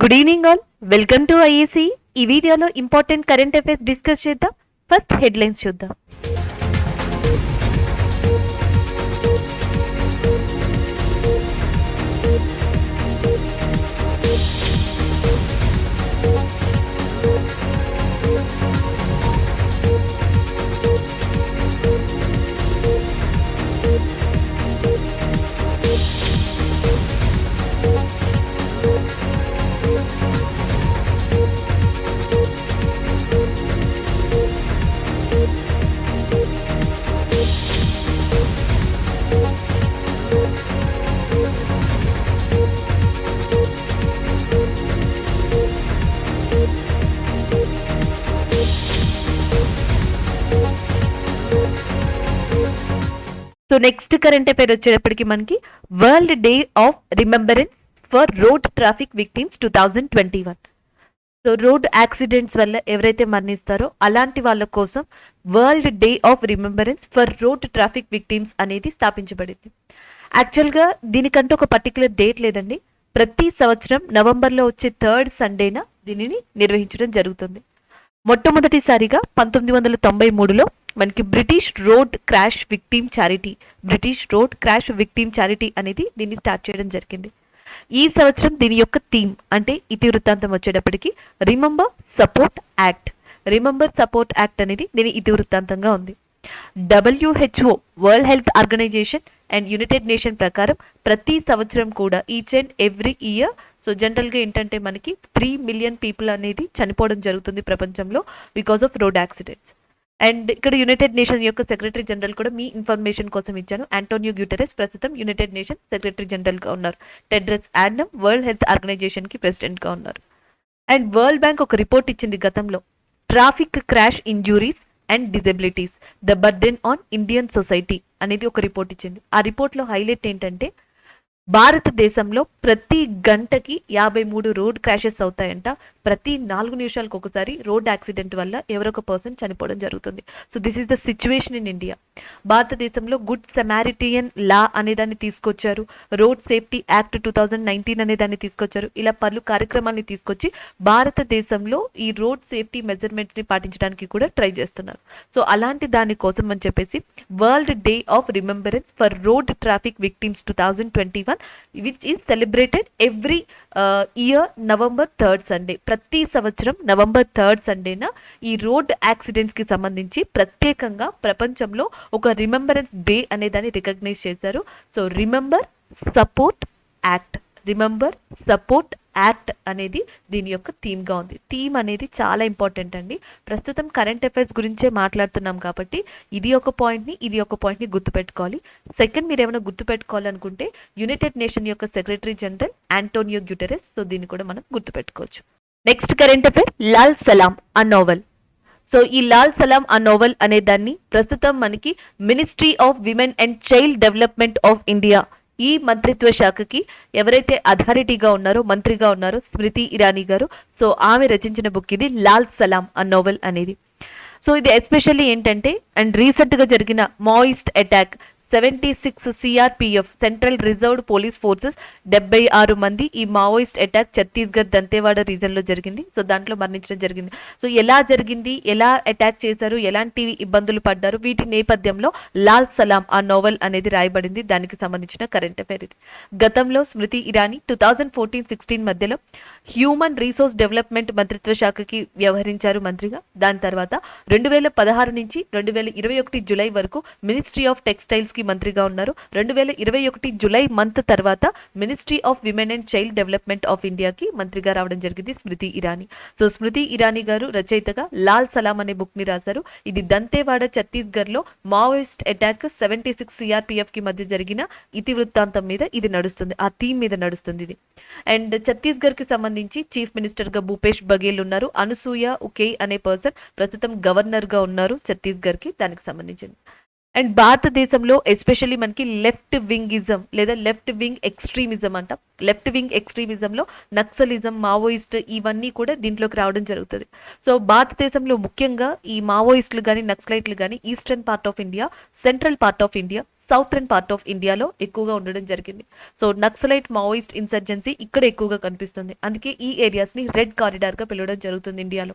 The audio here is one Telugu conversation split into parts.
Good evening all. Welcome to IAC. ఈ వీడియోలో ఇంపార్టెంట్ కరెంట్ అఫైర్స్ డిస్కస్ చేద్దాం. ఫస్ట్ హెడ్లైన్స్ చూద్దాం. సో నెక్స్ట్ కరెంట్ అఫైర్ వచ్చేటప్పటికి మనకి world day of remembrance for road traffic victims 2021. So road accidents వల్ల ఎవరైతే మరణిస్తారో అలాంటి వాళ్ళ కోసం world day of remembrance for road traffic victims అనేది స్థాపించబడింది. యాక్చువల్గా దీనికంటే ఒక పర్టికులర్ డేట్ లేదండి. ప్రతి సంవత్సరం నవంబర్లో వచ్చే థర్డ్ సండేన దీనిని నిర్వహించడం జరుగుతుంది. మొట్టమొదటిసారిగా 1993లో మనకి British road crash victim charity అనేది దీన్ని స్టార్ట్ చేయడం జరిగింది. ఈ సంవత్సరం దీని యొక్క థీమ్ అంటే ఇతివృత్తాంతం వచ్చేటప్పటికి రిమెంబర్ సపోర్ట్ యాక్ట్ అనేది దీని ఇతివృత్తాంతంగా ఉంది. WHO world health organization and united nation ప్రకారం ప్రతి సంవత్సరం కూడా each and every year so జనరల్గా ఏంటంటే మనకి 3 మిలియన్ పీపుల్ అనేది చనిపోవడం జరుగుతుంది ప్రపంచంలో because of road accidents. And ఇక్కడ యునైటెడ్ నేషన్ యొక్క సెక్రటరీ జనరల్ కూడా మీ ఇన్ఫర్మేషన్ కోసం ఇచ్చాను. ఆంటోనియో గ్యూటెరస్ ప్రస్తుతం యునైటెడ్ నేషన్ సెక్రటరీ జనరల్గా ఉన్నారు. టెడ్రస్ అడ్నమ్ వరల్డ్ హెల్త్ ఆర్గనైజేషన్కి ప్రెసిడెంట్గా ఉన్నారు. అండ్ వరల్డ్ బ్యాంక్ ఒక రిపోర్ట్ ఇచ్చింది గతంలో, traffic crash injuries and disabilities the burden on Indian society అనేది ఒక రిపోర్ట్ ఇచ్చింది. ఆ రిపోర్ట్లో హైలైట్ ఏంటంటే భారతదేశంలో ప్రతి గంటకి 53 రోడ్ క్రాషెస్ అవుతాయంట. ప్రతి 4 నిమిషాలకు ఒకసారి రోడ్ యాక్సిడెంట్ వల్ల ఎవరొక పర్సన్ చనిపోవడం జరుగుతుంది. So this is the situation in India. భారతదేశంలో గుడ్ సమారిటియన్ లా అనేదాన్ని తీసుకొచ్చారు. రోడ్ సేఫ్టీ యాక్ట్ 2019 అనేదాన్ని తీసుకొచ్చారు. ఇలా పలు కార్యక్రమాన్ని తీసుకొచ్చి భారతదేశంలో ఈ రోడ్ సేఫ్టీ మెజర్మెంట్స్ని పాటించడానికి కూడా ట్రై చేస్తున్నారు. సో అలాంటి దానికోసం అని చెప్పేసి world day of remembrance for road traffic victims 2021 which is celebrated every year November 3rd Sunday. ప్రతి సంవత్సరం నవంబర్ 3rd సండేన ఈ రోడ్ యాక్సిడెంట్స్ కి సంబంధించి ప్రత్యేకంగా ప్రపంచంలో ఒక రిమెంబరెన్స్ డే అనే దాన్ని రికగ్నైజ్ చేశారు. సో రిమెంబర్ సపోర్ట్ యాక్ట్ అనేది దీని యొక్క థీమ్గా ఉంది. థీమ్ అనేది చాలా ఇంపార్టెంట్ అండి. ప్రస్తుతం కరెంట్ అఫైర్స్ గురించే మాట్లాడుతున్నాం కాబట్టి ఇది ఒక పాయింట్ని గుర్తుపెట్టుకోవాలి. సెకండ్, మీరు ఏమైనా గుర్తుపెట్టుకోవాలనుకుంటే యునైటెడ్ నేషన్ యొక్క సెక్రటరీ జనరల్ ఆంటోనియో గ్యూటెరస్, సో దీన్ని కూడా మనం గుర్తుపెట్టుకోవచ్చు. నెక్స్ట్ కరెంట్ అఫైర్ లాల్ సలాం అ నోవెల్. సో ఈ లాల్ సలాం అ నోవెల్ అనే దాన్ని ప్రస్తుతం మనకి ministry of women and child development of India ఈ మంత్రిత్వ శాఖకి ఎవరైతే అథారిటీగా ఉన్నారో మంత్రిగా ఉన్నారో స్మృతి ఇరానీ గారు, సో ఆమె రచించిన బుక్ ఇది లాల్ సలాం అ నోవెల్ అనేది. సో ఇది ఎస్పెషల్లీ ఏంటంటే అండ్ రీసెంట్గా జరిగిన Maoist attack 76 CRPF central reserved police forces 76 మంది ఈ మావోయిస్ట్ అటాక్ ఛత్తీస్గఢ్ దంతేవాడ రీజన్లో జరిగింది. సో దాంట్లో మరణించడం జరిగింది. సో ఎలా జరిగింది, ఎలా అటాక్ చేశారు, ఎలాంటి ఇబ్బందులు పడ్డారు, వీటి నేపథ్యంలో లాల్ సలాం ఆ నోవెల్ అనేది రాయబడింది. దానికి సంబంధించిన కరెంట్ అఫైర్ ఇది. గతంలో స్మృతి ఇరానీ 2014-16 మధ్యలో హ్యూమన్ రీసోర్స్ డెవలప్మెంట్ మంత్రిత్వ శాఖకి వ్యవహరించారు మంత్రిగా. దాని తర్వాత 2016 నుంచి 2021 జూలై వరకు మినిస్ట్రీ ఆఫ్ టెక్స్టైల్స్ కి మంత్రిగా ఉన్నారు. 2021 జూలై మంత్ తర్వాత ministry of women and child development of ఇండియాకి మంత్రిగా రావడం జరిగింది స్మృతి ఇరానీ. సో స్మృతి ఇరానీ గారు రచయితగా లాల్ సలాం అనే బుక్ ని రాశారు. ఇది దంతేవాడ ఛత్తీస్గఢ్ లో మావోయిస్ట్ అటాక్ 76 సిఆర్పిఎఫ్ కి మధ్య జరిగిన ఇతివృత్తాంతం మీద ఇది నడుస్తుంది, ఆ థీమ్ మీద నడుస్తుంది ఇది. అండ్ ఛత్తీస్గఢ్ కి సంబంధించి చీఫ్ మినిస్టర్ గా భూపేష్ బఘేల్ ఉన్నారు. అనసూయ ఉకే అనే పర్సన్ ప్రస్తుతం గవర్నర్ గా ఉన్నారు ఛత్తీస్గఢ్ కి, దానికి సంబంధించింది. అండ్ భారతదేశంలో ఎస్పెషల్లీ మనకి లెఫ్ట్ వింగిజం లేదా లెఫ్ట్ వింగ్ ఎక్స్ట్రీమిజం అంట లెఫ్ట్ వింగ్ ఎక్స్ట్రీమిజంలో నక్సలిజం, మావోయిస్ట్ ఇవన్నీ కూడా దీంట్లోకి రావడం జరుగుతుంది. సో భారతదేశంలో ముఖ్యంగా ఈ మావోయిస్టులు కానీ నక్సలైట్లు కానీ eastern part of India, central part of India, Southern part of ఇండియాలో ఎక్కువగా ఉండడం జరిగింది. సో నక్సలైట్ మావోయిస్ట్ ఇన్సర్జెన్సీ ఇక్కడ ఎక్కువగా కనిపిస్తుంది. అందుకే ఈ ఏరియాస్ని రెడ్ కారిడార్గా పిలవడం జరుగుతుంది ఇండియాలో.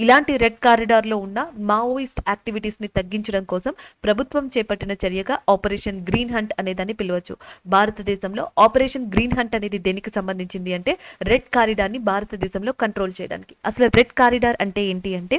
ఇలాంటి రెడ్ కారిడార్లో ఉన్న మావోయిస్ట్ యాక్టివిటీస్ని తగ్గించడం కోసం ప్రభుత్వం చేపట్టిన చర్యగా ఆపరేషన్ గ్రీన్ హంట్ అనేదాన్ని పిలవచ్చు. భారతదేశంలో ఆపరేషన్ గ్రీన్ హంట్ అనేది దేనికి సంబంధించింది అంటే రెడ్ కారిడార్ని భారతదేశంలో కంట్రోల్ చేయడానికి. అసలు రెడ్ కారిడార్ అంటే ఏంటి అంటే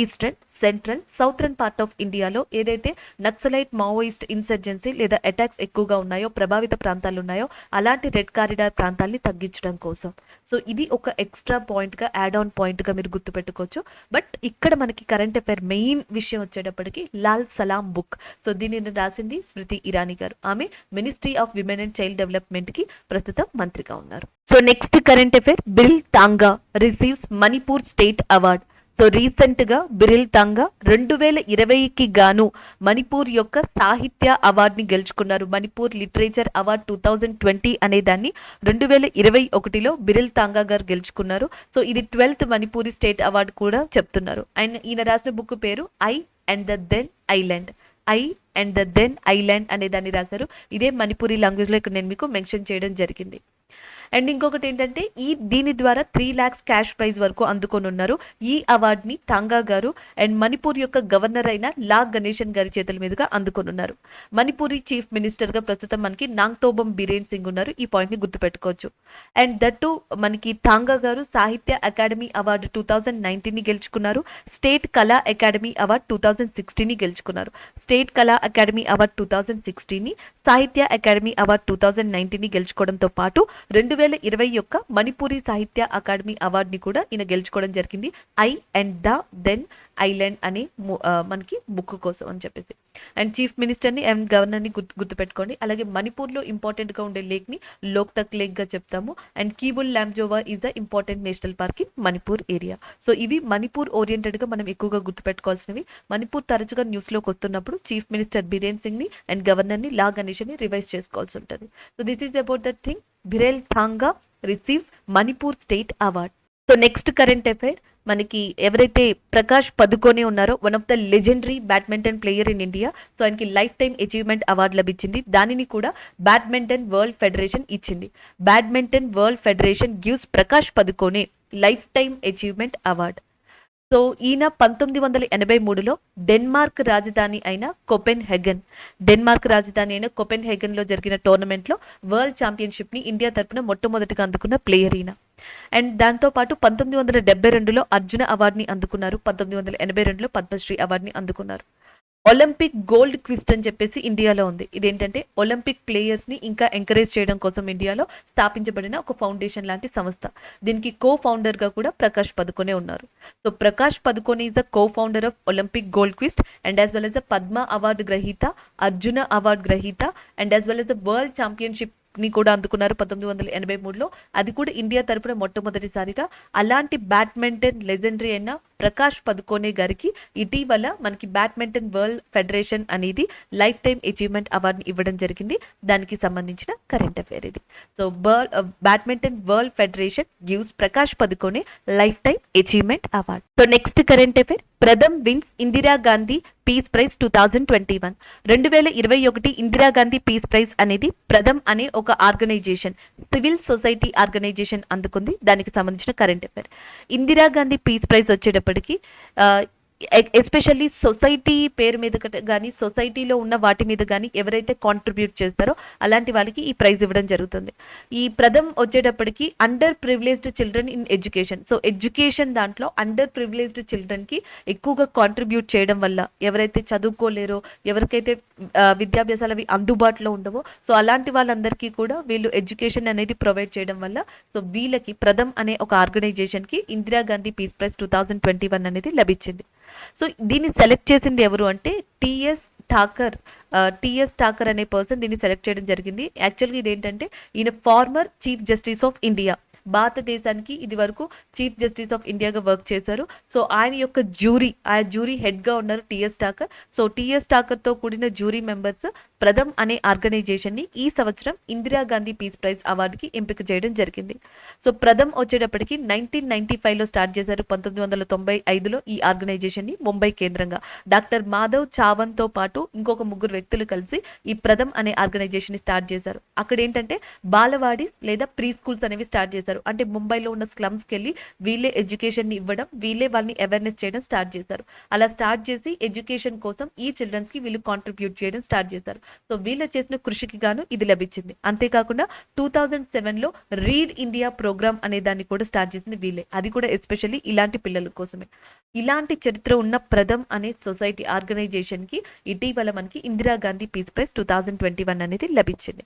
eastern, central, Southern part of ఇండియాలో ఏదైతే నక్సలైట్ మావోయిస్ట్ ఇన్సర్జెన్సీ లేదా అటాక్స్ ఎక్కువగా ఉన్నాయో, ప్రభావిత ప్రాంతాలు ఉన్నాయో అలాంటి రెడ్ కారిడార్ ప్రాంతాలని తగ్గించడం కోసం. సో ఇది ఒక ఎక్స్ట్రా పాయింట్గా, యాడ్ ఆన్ పాయింట్గా మీరు గుర్తుపెట్టుకోవచ్చు. బట్ ఇక్కడ మనకి కరెంట్ అఫైర్ మెయిన్ విషయం వచ్చేటప్పటికి లాల్ సలాం బుక్. సో దీనిని రాసింది స్మృతి ఇరానీ గారు. ఆమె ministry of women and child డెవలప్మెంట్కి ప్రస్తుతం మంత్రిగా ఉన్నారు. So next current affair, Biril Thanga receives Manipur state award. So రీసెంట్గా బిరిల్ తాంగా 2020కి గాను మణిపూర్ యొక్క సాహిత్య అవార్డుని గెలుచుకున్నారు. మణిపూర్ లిటరేచర్ అవార్డ్ 2020 అనే దాన్ని 2021లో బిరిల్ తాంగా గారు గెలుచుకున్నారు. సో ఇది 12th మణిపూరి స్టేట్ అవార్డు కూడా చెప్తున్నారు. ఈయన రాసిన బుక్ పేరు I and the then island. I and the then island అనే దాన్ని రాశారు. ఇదే మణిపూరి లాంగ్వేజ్లో ఇక్కడ నేను మీకు మెన్షన్ చేయడం జరిగింది. అండ్ ఇంకొకటి ఏంటంటే దీని ద్వారా 3 lakhs క్యాష్ ప్రైజ్ వరకు అందుకొని ఉన్నారు. ఈ అవార్డుని తాంగా గారు అండ్ మణిపూర్ యొక్క గవర్నర్ అయిన లా గణేశన్ గారి చేతుల మీదుగా అందుకొని ఉన్నారు. మణిపూరి చీఫ్ మినిస్టర్గా ప్రస్తుతం మనకి నాంగ్తోబం బిరేన్ సింగ్ ఉన్నారు. ఈ పాయింట్ని గుర్తుపెట్టుకోవచ్చు. అండ్ దట్టు మనకి తాంగా గారు సాహిత్య అకాడమీ అవార్డు 2019ని గెలుచుకున్నారు. స్టేట్ కళా అకాడమీ అవార్డు 2016ని గెలుచుకున్నారు. స్టేట్ కళా అకాడమీ అవార్డు 2016ని, సాహిత్య అకాడమీ అవార్డు 2019ని గెలుచుకోవడంతో పాటు 2020 యొక్క మణిపూరి సాహిత్య అకాడమీ అవార్డుని కూడా ఈయన గెలుచుకోవడం జరిగింది. I and the then island అనే మనకి బుక్ కోసం అని చెప్పేసి. అండ్ చీఫ్ మినిస్టర్ని అండ్ గవర్నర్ని గుర్తుపెట్టుకోండి. అలాగే మణిపూర్లో ఇంపార్టెంట్గా ఉండే లేక్ని లోక్తక్ లేక్గా చెప్తాము. And Keibul Lamjao is the important national park in Manipur area. So ఇవి మణిపూర్ ఓరియంటెడ్గా మనం ఎక్కువగా గుర్తుపెట్టుకోవాల్సినవి. మణిపూర్ తరచుగా న్యూస్లోకి వస్తున్నప్పుడు చీఫ్ మినిస్టర్ బిరేన్ సింగ్ని అండ్ గవర్నర్ని లా గణేష్ని రివైజ్ చేసుకోవాల్సి ఉంటుంది. So this is about that thing. Birel Thanga receives Manipur state award. So next current affair, మనకి ఎవరైతే ప్రకాష్ పదుకోనే ఉన్నారో one of the legendary badminton player in India. So ఆయనకి లైఫ్ టైమ్ అచీవ్మెంట్ అవార్డు లభించింది. దానిని కూడా బ్యాడ్మింటన్ వరల్డ్ ఫెడరేషన్ ఇచ్చింది. Badminton world federation gives Prakash Padukone lifetime achievement award. So ఈయన 1983లో డెన్మార్క్ రాజధాని అయిన కొపెన్ హెగన్లో జరిగిన టోర్నమెంట్లో వరల్డ్ ఛాంపియన్షిప్ని ఇండియా తరపున మొట్టమొదటిగా అందుకున్న ప్లేయర్ ఈయన. అండ్ దాంతోపాటు 1972లో అర్జున అవార్డుని అందుకున్నారు. 1982లో పద్మశ్రీ అవార్డుని అందుకున్నారు. ఒలింపిక్ గోల్డ్ క్విస్ట్ అని చెప్పేసి ఇండియాలో ఉంది. ఇదేంటంటే ఒలింపిక్ ప్లేయర్స్ని ఇంకా ఎంకరేజ్ చేయడం కోసం ఇండియాలో స్థాపించబడిన ఒక ఫౌండేషన్ లాంటి సంస్థ. దీనికి కో ఫౌండర్గా కూడా ప్రకాష్ పదుకోనే ఉన్నారు. So Prakash Padukone is the co-founder of Olympic Gold Quest and as well as the Padma award గ్రహీత, అర్జున అవార్డు గ్రహీత and as well as the world championship ని కూడా అందుకున్నారు 1983లో. అది కూడా ఇండియా తరపున మొట్టమొదటిసారిగా. అలాంటి బ్యాడ్మింటన్ లెజెండరీ అయిన ప్రకాష్ పదుకోనే గారికి ఇటీవల మనకి బ్యాడ్మింటన్ వరల్డ్ ఫెడరేషన్ అనేది లైఫ్ టైమ్ అచీవ్మెంట్ అవార్డుని ఇవ్వడం జరిగింది. దానికి సంబంధించిన కరెంట్ అఫైర్ ఇది. So badminton world federation gives Prakash Padukone lifetime achievement award. So next current affair, Pratham wins Indira Gandhi peace prize 2021. 2021 Indira Gandhi peace prize అనేది ప్రథమ్ అనే ఒక ఆర్గనైజేషన్, సివిల్ సొసైటీ ఆర్గనైజేషన్ అందుకుంది. దానికి సంబంధించిన current affair. Indira Gandhi peace prize వచ్చేటప్పటికి ఎస్పెషల్లీ సొసైటీ పేరు మీద కానీ సొసైటీలో ఉన్న వాటి మీద కానీ ఎవరైతే కాంట్రిబ్యూట్ చేస్తారో అలాంటి వాళ్ళకి ఈ ప్రైజ్ ఇవ్వడం జరుగుతుంది. ఈ ప్రథమ్ వచ్చేటప్పటికి under privileged children in education. So education దాంట్లో అండర్ ప్రివిలేజ్డ్ చిల్డ్రన్కి ఎక్కువగా కాంట్రిబ్యూట్ చేయడం వల్ల, ఎవరైతే చదువుకోలేరో, ఎవరికైతే విద్యాభ్యాసాలు అవి అందుబాటులో ఉండవో, సో అలాంటి వాళ్ళందరికీ కూడా వీళ్ళు ఎడ్యుకేషన్ అనేది ప్రొవైడ్ చేయడం వల్ల సో వీళ్ళకి ప్రథమ్ అనే ఒక ఆర్గనైజేషన్కి ఇందిరాగాంధీ పీస్ ప్రైజ్ 2021 అనేది లభించింది. సో దీన్ని సెలెక్ట్ చేసింది ఎవరు అంటే టిఎస్ ఠాకర్ అనే పర్సన్ దీన్ని సెలెక్ట్ చేయడం జరిగింది. యాక్చువల్గా ఇదేంటంటే ఈయన former chief justice of India. భారతదేశానికి ఇది వరకు చీఫ్ జస్టిస్ ఆఫ్ ఇండియాగా వర్క్ చేశారు. సో ఆయన యొక్క జ్యూరీ హెడ్గా ఉన్నారు టిఎస్ ఠాకర్. సో టిఎస్ ఠాకర్తో కూడిన జ్యూరీ మెంబర్స్ ప్రథమ్ అనే ఆర్గనైజేషన్ని ఈ సంవత్సరం ఇందిరాగాంధీ పీస్ ప్రైజ్ అవార్డుకి ఎంపిక చేయడం జరిగింది. సో ప్రథమ్ వచ్చేటప్పటికి 1995లో స్టార్ట్ చేశారు. 1995లో ఈ ఆర్గనైజేషన్ని ముంబై కేంద్రంగా డాక్టర్ మాధవ్ చావన్తో పాటు ఇంకొక ముగ్గురు వ్యక్తులు కలిసి ఈ ప్రథమ్ అనే ఆర్గనైజేషన్ని స్టార్ట్ చేశారు. అక్కడ ఏంటంటే బాలవాడి లేదా ప్రీ స్కూల్స్ అనేవి స్టార్ట్ చేశారు. అంటే ముంబైలో ఉన్న స్లమ్స్కి వెళ్ళి వీళ్ళే ఎడ్యుకేషన్ని ఇవ్వడం, వీళ్ళే వాళ్ళని అవేర్నెస్ చేయడం స్టార్ట్ చేశారు. అలా స్టార్ట్ చేసి ఎడ్యుకేషన్ కోసం ఈ చిల్డ్రన్స్ కి వీళ్ళు కాంట్రిబ్యూట్ చేయడం స్టార్ట్ చేశారు. సో వీళ్ళు చేసిన కృషికి గాను ఇది లభించింది. అంతేకాకుండా 2007లో రీడ్ ఇండియా ప్రోగ్రామ్ అనే దాన్ని కూడా స్టార్ట్ చేసింది వీళ్ళే. అది కూడా ఎస్పెషల్లీ ఇలాంటి పిల్లల కోసమే. ఇలాంటి చరిత్ర ఉన్న ప్రథమ్ అనే సొసైటీ ఆర్గనైజేషన్ కి ఇటీవల మనకి ఇందిరాగాంధీ పీస్ ప్రైజ్ 2021 అనేది లభించింది.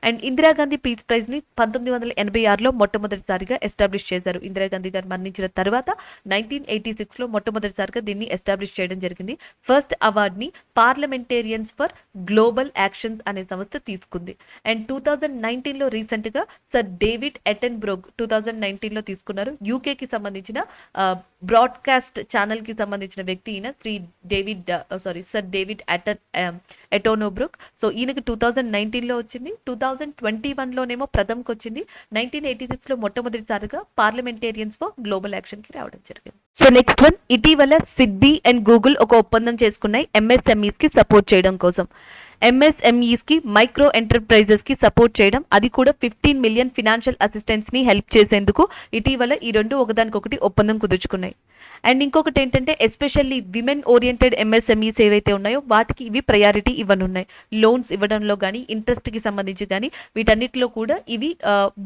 అండ్ ఇందిరాగాంధీ పీస్ ప్రైజ్ ని 1986లో మొట్టమొదటిసారిగా ఎస్టాబ్లిష్ చేశారు. ఇందిరాగాంధీ గారు మరణించిన తర్వాత 1986లో మొట్టమొదటిసారిగా దీన్ని ఎస్టాబ్లిష్ చేయడం జరిగింది. ఫస్ట్ అవార్డ్ ని పార్లమెంటేరియన్స్ ఫర్ గ్లోబల్ యాక్షన్స్ అనే సంస్థ తీసుకుంది. అండ్ 2019లో రీసెంట్ గా సర్ డేవిడ్ ఎటెన్బ్రోగ్ 2019లో తీసుకున్నారు. యూకేకి సంబంధించిన బ్రాడ్కాస్ట్ ఛానల్ కి సంబంధించిన వ్యక్తి ఈయన సర్ డేవిడ్ ఎటోనోబ్రుక్. సో ఈయనకి 2019లో వచ్చింది. 2021లోనేమో ప్రథమ్కి వచ్చింది. 1986లో మొట్టమొదటిసారిగా పార్లమెంటేరియన్స్ ఫర్ గ్లోబల్ యాక్షన్ కి రావడం జరిగింది. సో నెక్స్ట్ వన్, ఇటీవల సిడ్బీ అండ్ గూగుల్ ఒక ఒప్పందం చేసుకున్నాయి ఎంఎస్ఎంఈస్ కి సపోర్ట్ చేయడం కోసం. ఎంఎస్ఎంఈస్ కి మైక్రో ఎంటర్ప్రైజెస్ కి సపోర్ట్ చేయడం, అది కూడా 15 మిలియన్ ఫినాన్షియల్ అసిస్టెన్స్ ని హెల్ప్ చేసేందుకు ఇటీవల ఈ రెండు ఒకదానికొకటి ఒప్పందం కుదుర్చుకున్నాయి. అండ్ ఇంకొకటి ఏంటంటే ఎస్పెషల్లీ విమెన్ ఓరియంటెడ్ ఎంఎస్ఎంఈస్ ఏవైతే ఉన్నాయో వాటికి ఇవి ప్రయారిటీ ఇవ్వనున్నాయి. లోన్స్ ఇవ్వడంలో కానీ ఇంట్రెస్ట్ కి సంబంధించి కానీ వీటన్నిటిలో కూడా ఇవి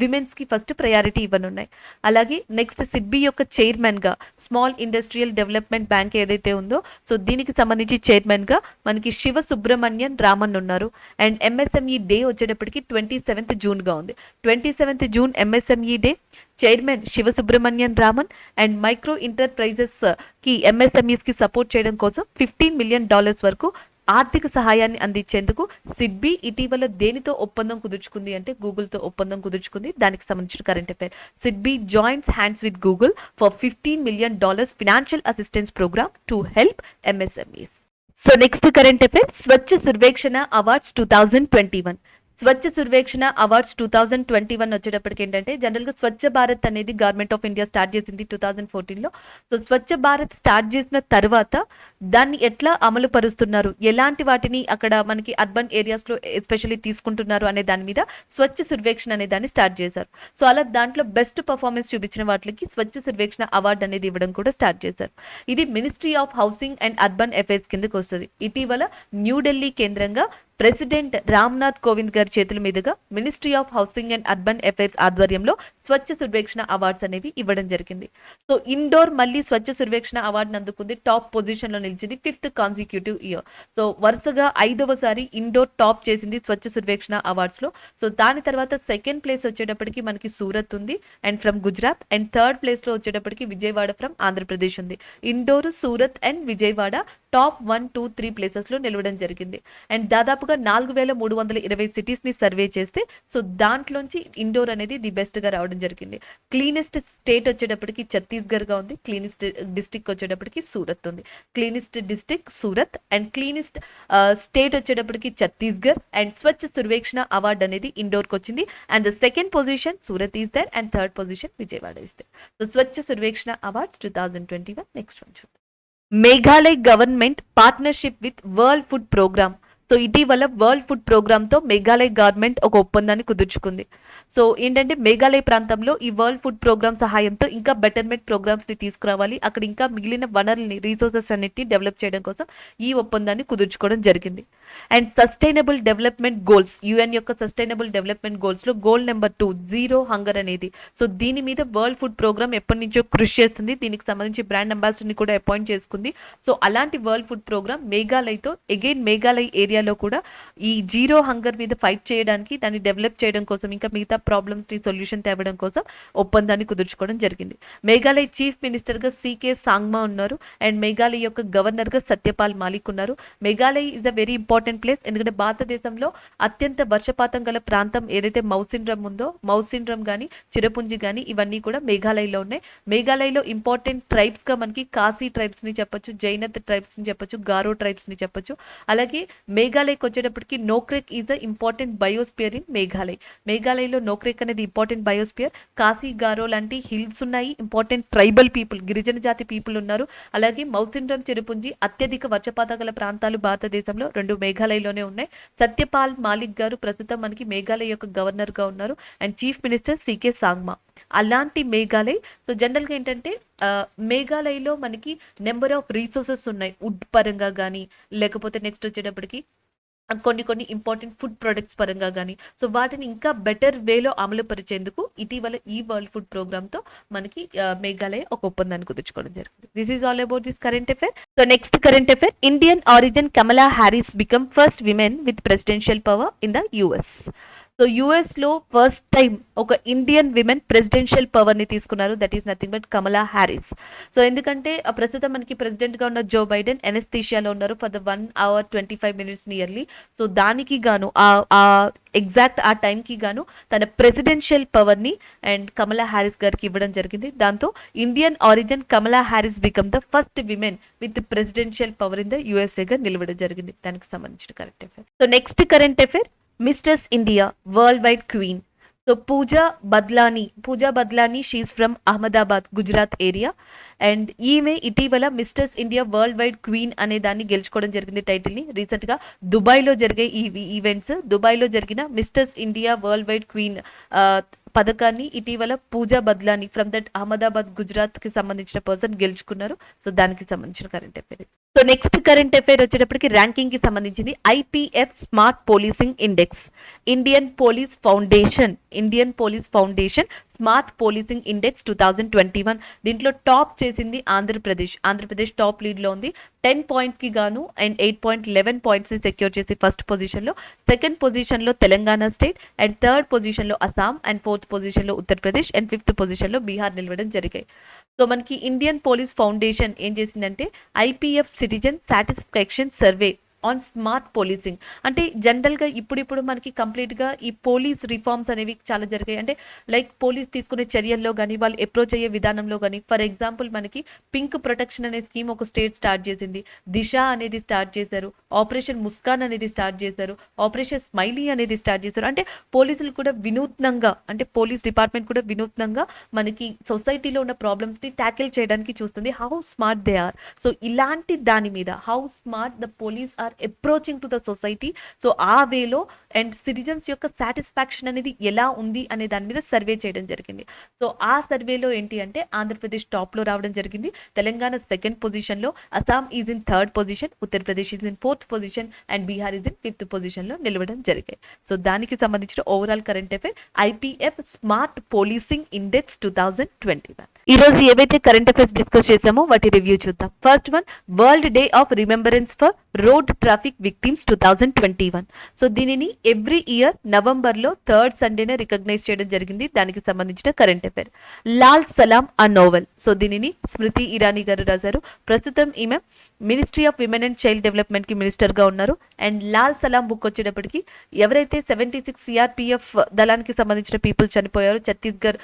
విమెన్స్ కి ఫస్ట్ ప్రయారిటీ ఇవ్వనున్నాయి. అలాగే నెక్స్ట్ సిడ్బీ యొక్క చైర్మన్ గా స్మాల్ ఇండస్ట్రియల్ డెవలప్మెంట్ బ్యాంక్ ఏదైతే ఉందో సో దీనికి సంబంధించి చైర్మన్ గా మనకి శివ సుబ్రహ్మణ్యన్ రామన్ ఉన్నారు. అండ్ ఎంఎస్ఎంఈ డే వచ్చేటప్పటికి 27th జూన్ గా ఉంది. 27th June MSME day. Chairman Shiva Subrahmanyan Raman. And micro enterprises కి ఎంఎస్ఎంఈస్ కి సపోర్ట్ చేయడం కోసం $15 మిలియన్ వరకు ఆర్థిక సహాయాన్ని అందించేందుకు సిడ్బీ ఇటీవల దేనితో ఒప్పందం కుదుర్చుకుంది అంటే గూగుల్తో ఒప్పందం కుదుర్చుకుంది. దానికి సంబంధించిన current affair. SIDBI joins hands with Google for $15 million financial assistance programme to help MSMEs. So next current affair, Swachh Survekshan awards 2021. Swachh Survekshan awards 2021 వచ్చేటప్పటికి ఏంటంటే జనరల్ గా స్వచ్ఛ భారత్ అనేది గవర్నమెంట్ ఆఫ్ ఇండియా స్టార్ట్ చేసింది 2014లో. సో స్వచ్ఛ భారత్ స్టార్ట్ చేసిన తర్వాత దాన్ని ఎట్లా అమలు పరుస్తున్నారు, ఎలాంటి వాటిని అక్కడ మనకి అర్బన్ ఏరియాస్ లో ఎస్పెషల్లీ తీసుకుంటున్నారు అనే దాని మీద స్వచ్ఛ సర్వేక్షణ అనే దాన్ని స్టార్ట్ చేశారు. సో అలా దాంట్లో బెస్ట్ పర్ఫార్మెన్స్ చూపించిన వాటికి స్వచ్ఛ సర్వేక్షణ అవార్డు అనేది ఇవ్వడం కూడా స్టార్ట్ చేశారు. ఇది ministry of housing and urban affairs కిందకి వస్తుంది. ఇటీవల న్యూఢిల్లీ కేంద్రంగా ప్రెసిడెంట్ రామ్నాథ్ కోవింద్ గారి చేతుల మీదుగా ministry of housing and urban affairs ఆధ్వర్యంలో స్వచ్ఛ సర్వేక్షణ అవార్డ్స్ అనేవి ఇవ్వడం జరిగింది. సో ఇండోర్ మళ్ళీ స్వచ్ఛ సర్వేక్షణ అవార్డును అందుకుంది. టాప్ పొజిషన్ లో నిలిచింది 5th కాన్సిక్యూటివ్ ఇయర్. సో వరుసగా 5వసారి ఇండోర్ టాప్ చేసింది స్వచ్ఛ సర్వేక్షణ అవార్డ్స్ లో. సో దాని తర్వాత సెకండ్ ప్లేస్ వచ్చేటప్పటికి మనకి సూరత్ ఉంది and from Gujarat. And third place లో వచ్చేటప్పటికి విజయవాడ ఫ్రమ్ ఆంధ్రప్రదేశ్ ఉంది. Indoor, Surat and Vijayawada top 1, 2, 3 places లో నిలవడం జరిగింది. అండ్ దాదాపుగా 4320 సిటీస్ ని సర్వే చేస్తే సో దాంట్లోంచి ఇండోర్ అనేది ది బెస్ట్ గా రావడం జరిగింది. క్లీనెస్ట్ స్టేట్ వచ్చేటప్పటికి ఛత్తీస్గఢ్ గా ఉంది. క్లీనెస్ట్ డిస్ట్రిక్ట్ వచ్చేటప్పటికి సూరత్ ఉంది. Cleanest district Surat and cleanest state వచ్చేటప్పటికి ఛత్తీస్గఢ్. అండ్ స్వచ్ఛ సర్వేక్షణ అవార్డు అనేది ఇండోర్ కి వచ్చింది. And the second position Surat is there and third position Vijayawada is there. So Swachh Survekshan awards 2021. Next one చూద్దాం. Meghalaya government partnership with world food programme. So ఇటీవల వరల్డ్ ఫుడ్ ప్రోగ్రామ్ తో మేఘాలయ గవర్నమెంట్ ఒక ఒప్పందాన్ని కుదుర్చుకుంది. సో ఏంటంటే మేఘాలయ ప్రాంతంలో ఈ వరల్డ్ ఫుడ్ ప్రోగ్రామ్ సహాయంతో ఇంకా బెటర్మెంట్ ప్రోగ్రామ్స్ ని తీసుకురావాలి, అక్కడ ఇంకా మిగిలిన వనరుల్ని రీసోర్సెస్ అన్నిటిని డెవలప్ చేయడం కోసం ఈ ఒప్పందాన్ని కుదుర్చుకోవడం జరిగింది. And sustainable development goals, UN యొక్క సస్టైనబుల్ డెవలప్మెంట్ గోల్స్ లో గోల్ నెంబర్ 2 జీరో హంగర్ అనేది. సో దీని మీద వరల్డ్ ఫుడ్ ప్రోగ్రామ్ ఎప్పటి నుంచో కృషి చేస్తుంది. దీనికి సంబంధించి బ్రాండ్ అంబాసిడర్ ని కూడా అపాయింట్ చేసుకుంది. సో అలాంటి వరల్డ్ ఫుడ్ ప్రోగ్రామ్ మేఘాలయతో అగైన్ మేఘాలయ ఏరియాలో కూడా ఈ జీరో హంగర్ మీద ఫైట్ చేయడానికి, దాన్ని డెవలప్ చేయడం కోసం, ఇంకా మిగతా ప్రాబ్లమ్స్ ని సొల్యూషన్ తేవడం కోసం ఒప్పందాన్ని కుదుర్చుకోవడం జరిగింది. మేఘాలయ చీఫ్ మినిస్టర్ గా సికే సాంగ్మా ఉన్నారు. అండ్ మేఘాలయ యొక్క గవర్నర్ గా సత్యపాల్ మాలిక్ ఉన్నారు. Meghalaya is a very important place, ఎందుకంటే భారతదేశంలో అత్యంత వర్షపాతం గల ప్రాంతం ఏదైతే మౌసిండ్రమ్ ఉందో, మౌసిండ్రమ్ గానీ చిరపుంజి గానీ ఇవన్నీ కూడా మేఘాలయలో ఉన్నాయి. మేఘాలయలో ఇంపార్టెంట్ ట్రైబ్స్ గా మనకి కాశీ ట్రైబ్స్ ని చెప్పొచ్చు, జైనత్ ట్రైబ్స్ ని చెప్పొచ్చు, గారో ట్రైబ్స్ ని చెప్పొచ్చు. అలాగే మేఘాలయకి వచ్చేటప్పటికి Nokrek is a important biosphere in మేఘాలయలో నోక్రెక్ అనేది ఇంపార్టెంట్ బయోస్పియర్. కాశీ గారో లాంటి హిల్స్ ఉన్నాయి, ఇంపార్టెంట్ ట్రైబల్ పీపుల్, గిరిజన జాతి పీపుల్ ఉన్నారు. అలాగే మౌసిండ్రం చెరుపుంజి అత్యధిక వర్షపాతం గల ప్రాంతాలు భారతదేశంలో 2 మేఘాలయలోనే ఉన్నాయి. సత్యపాల్ మాలిక్ గారు ప్రస్తుతం మనకి మేఘాలయ యొక్క గవర్నర్ గా ఉన్నారు అండ్ చీఫ్ మినిస్టర్ సికే సాంగ్మా. అలాంటి మేఘాలయ్. సో జనరల్గా ఏంటంటే మేఘాలయలో మనకి నెంబర్ ఆఫ్ రీసోర్సెస్ ఉన్నాయి, వుడ్ పరంగా కానీ, లేకపోతే నెక్స్ట్ వచ్చేటప్పటికి కొన్ని ఇంపార్టెంట్ ఫుడ్ ప్రొడక్ట్స్ పరంగా కానీ, సో వాటిని ఇంకా బెటర్ వేలో అమలు పరిచేందుకు ఇటీవల ఈ వరల్డ్ ఫుడ్ ప్రోగ్రామ్ తో మనకి మేఘాలయ ఒక ఒప్పందాన్ని కుదుర్చుకోవడం జరిగింది. This is all about this current affair. So next current affair, Indian origin Kamala Harris become first women with presidential power in the US. So US లో ఫస్ట్ టైం ఒక ఇండియన్ విమెన్ ప్రెసిడెన్షియల్ పవర్ ని తీసుకున్నారు, that is nothing but Kamala Harris. So ఎందుకంటే ప్రస్తుతం మనకి ప్రెసిడెంట్ గా ఉన్న జో బైడెన్ ఎనస్థీషియాలో ఉన్నారు for the 1 hour 25 minutes nearly. So దానికి గాను ఎగ్జాక్ట్ ఆ టైంకి గాను తన ప్రెసిడెన్షియల్ పవర్ ని అండ్ కమలా హ్యారిస్ గారికి ఇవ్వడం జరిగింది. దాంతో Indian origin Kamala Harris become the first women with presidential power in the USA గా నిలవడం జరిగింది. దానికి సంబంధించిన current affair. So next current affair, Mrs India world wide queen. So Pooja Badlani she's from Ahmedabad Gujarat area and ఈమె ఇటీవల misters India world wide queen అనే దాన్ని గెలుచుకోవడం జరిగింది టైటిల్ ని. రీసెంట్ గా దుబాయ్లో జరిగే ఈ ఈవెంట్స్, దుబాయ్లో జరిగిన misters India world wide queen పథకాన్ని ఇటీవల పూజా బద్లానీ ఫ్రమ్ దట్ అహ్మదాబాద్ గుజరాత్ కి సంబంధించిన పర్సన్ గెలుచుకున్నారు. సో దానికి సంబంధించిన current affair. So next current affair వచ్చేటప్పటికి ర్యాంకింగ్ కి సంబంధించింది. IPF smart policing index, Indian police foundation smart policing index 2021. దీంట్లో టాప్ చేసింది ఆంధ్రప్రదేశ్ టాప్ లీడ్ లో ఉంది. 10 points కి గాను అండ్ 8.11 points ని సెక్యూర్ చేసి ఫస్ట్ పొజిషన్ లో. సెకండ్ పొజిషన్ లో Telangana state and third position లో అస్సాం అండ్ ఫోర్త్ పొజిషన్ లో ఉత్తరప్రదేశ్ అండ్ ఫిఫ్త్ పొజిషన్ లో బీహార్ నిలవడం జరిగాయి. సో మనకి ఇండియన్ పోలీస్ ఫౌండేషన్ ఏం చేసిందంటే IPF citizen satisfaction survey on smart policing. అంటే జనరల్గా ఇప్పుడు మనకి కంప్లీట్గా ఈ పోలీస్ రిఫార్మ్స్ అనేవి చాలా జరిగాయి. అంటే లైక్ పోలీస్ తీసుకునే చర్యల్లో కానీ, వాళ్ళు అప్రోచ్ అయ్యే విధానంలో కానీ, ఫర్ ఎగ్జాంపుల్ మనకి పింక్ ప్రొటెక్షన్ అనే స్కీమ్ ఒక స్టేట్ స్టార్ట్ చేసింది, దిశ అనేది స్టార్ట్ చేశారు, ఆపరేషన్ ముస్కాన్ అనేది స్టార్ట్ చేశారు, ఆపరేషన్ స్మైలీ అనేది స్టార్ట్ చేశారు. అంటే పోలీసులు కూడా వినూత్నంగా, అంటే పోలీస్ డిపార్ట్మెంట్ కూడా వినూత్నంగా మనకి సొసైటీలో ఉన్న ప్రాబ్లమ్స్ ని ట్యాకిల్ చేయడానికి చూస్తుంది. How smart they are. So ఇలాంటి దాని మీద how smart the police are approaching to the society. So ఆ వేలో అండ్ సిటిజన్స్ యొక్క సాటిస్ఫాక్షన్ అనేది ఎలా ఉంది అనే దాని మీద సర్వే చేయడం జరిగింది. సో ఆ సర్వేలో ఏంటి అంటే ఆంధ్రప్రదేశ్ టాప్ లో రావడం జరిగింది, తెలంగాణ సెకండ్ పొజిషన్ లో, Assam is in third position, Uttar Pradesh is in fourth position and Bihar is in fifth position లో నిలవడం జరిగాయి. సో దానికి సంబంధించిన overall current affair IPF smart policing index 2021. ఈ రోజు ఏవైతే కరెంట్ అఫైర్స్ డిస్కస్ చేసామో వాటి రివ్యూ చూద్దాం. First one, world day of remembrance for road traffic victims 2021. So దీనిని ఎవ్రీ ఇయర్ నవంబర్ లో థర్డ్ సండేనే రికగ్నైజ్ చేయడం జరిగింది. దానికి సంబంధించిన కరెంట్ అఫైర్. లాల్ సలాం ఆ నోవెల్. సో దీనిని స్మృతి ఇరానీ గారు రాశారు. ప్రస్తుతం ఈమె ministry of women and child development కి మినిస్టర్ గా ఉన్నారు. అండ్ లాల్ సలాం బుక్ వచ్చేటప్పటికి ఎవరైతే 76 సిఆర్పిఎఫ్ దళానికి సంబంధించిన పీపుల్ చనిపోయారు ఛత్తీస్గఢ్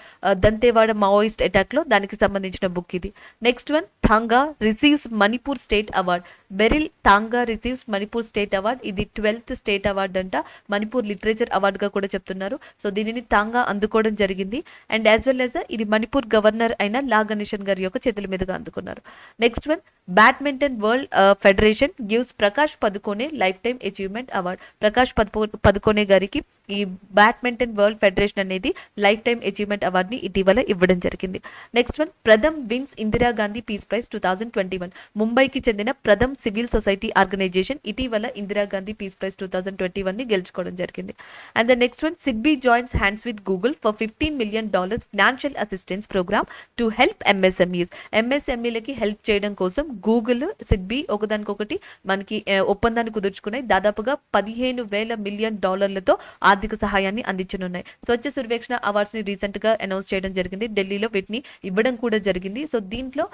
దంతేవాడ మావోయిస్ట్ అటాక్ లో, దానికి సంబంధించిన బుక్ ఇది. Next one, Thanga receives Manipur state award. Beryl Thanga receives Manipur state award. ఇది 12th స్టేట్ అవార్డ్ అంట, మణిపూర్ లిటరేచర్ అవార్డ్ గా కూడా చెప్తున్నారు. సో దీనిని థాంగా అందుకోవడం జరిగింది. అండ్ యాజ్ వెల్ యాజ్ ఇది మణిపూర్ గవర్నర్ అయిన లా గణేషన్ గారి యొక్క చేతుల మీదుగా అందుకున్నారు. Next one, badminton world federation gives Prakash Padukone lifetime achievement award. Prakash Padukone గారికి ఈ బ్యాడ్మింటన్ వరల్డ్ ఫెడరేషన్ అనేది లైఫ్ టైమ్ అచీవ్మెంట్ అవార్డ్ ని ఇటీవల ఇవ్వడం జరిగింది. Next one, Pratham wins Indira Gandhi peace prize 2021. ముంబైకి చెందిన ప్రథమ్ సివిల్ సొసైటీ ఆర్గనైజేషన్ ఇటీవల ఇందిరాగాంధీ పీస్ ప్రైజ్ 2021 ని గెలుచుకోవడం జరిగింది. And the next one, SIDBI joins hands with Google for $15 million financial assistance programme to help MSMEs. ఎంఎస్ఎంఈలకి హెల్ప్ చేయడం కోసం గూగుల్ సిడ్బీ ఒకదానికొకటి మనకి ఒప్పందాన్ని కుదుర్చుకున్నాయి. దాదాపుగా $15,000 million ఆర్థిక సహాయాన్ని అందించనున్నాయి. స్వచ్ఛ సర్వేక్షణ అవార్డ్స్ ని రీసెంట్ గా అనౌన్స్ చేయడం జరిగింది, ఢిల్లీలో వీటిని ఇవ్వడం కూడా జరిగింది. సో దీంట్లో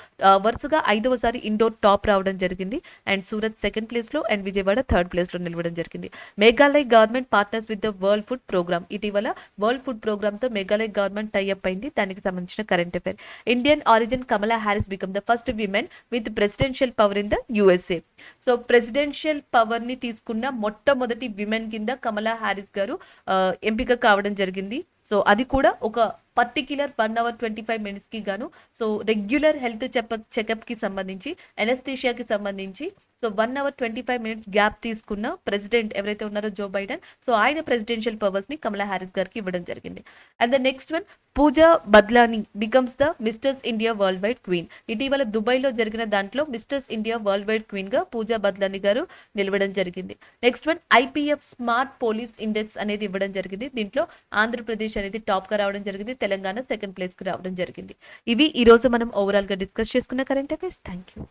వరుసగా 5వ సారి ఇండోర్ టాప్ రావడం జరిగింది and Surat second, second place లో అండ్ విజయవాడ థర్డ్ ప్లేస్ లో నిలవడం జరిగింది. Meghalaya government partners with the world food program. ఇటీవల వరల్డ్ ఫుడ్ ప్రోగ్రామ్ తో మేఘాలయ గవర్నమెంట్ టైఅప్ అయింది. దానికి సంబంధించిన current affair. Indian origin Kamala Harris become the first women with presidential power in the USA. So presidential power ని తీసుకున్న మొట్టమొదటి విమెన్ కింద కమలా హ్యారిస్ గారు ఎంపిక కావడం జరిగింది. సో అది కూడా ఒక పర్టిక్యులర్ 1 hour 25 minutes కి గాను. సో రెగ్యులర్ హెల్త్ చెకప్ కి సంబంధించి, ఎనస్థీషియాకి సంబంధించి సో 1 hour 25 minutes గ్యాప్ తీసుకున్న ప్రెసిడెంట్ ఎవరైతే ఉన్నారో జో బైడెన్, సో ఆయన ప్రెసిడెన్షియల్ పవర్స్ ని కమలా హ్యారిస్ గారికి ఇవ్వడం జరిగింది. And the next one, Pooja Badlani becomes the Mrs India world wide queen. ఇటీవల దుబాయ్ లో జరిగిన దాంట్లో Mrs India world wide queen గా పూజా బద్లాని గారు నిలవడం జరిగింది. Next one, IPF smart police index అనేది ఇవ్వడం జరిగింది. దీంట్లో ఆంధ్రప్రదేశ్ అనేది టాప్ గా రావడం జరిగింది, తెలంగాణ సెకండ్ ప్లేస్ కి రావడం జరిగింది. ఇవి ఈ రోజు మనం ఓవరాల్ గా డిస్కస్ చేసుకున్న కరెంట్ అఫైర్స్. Thank you.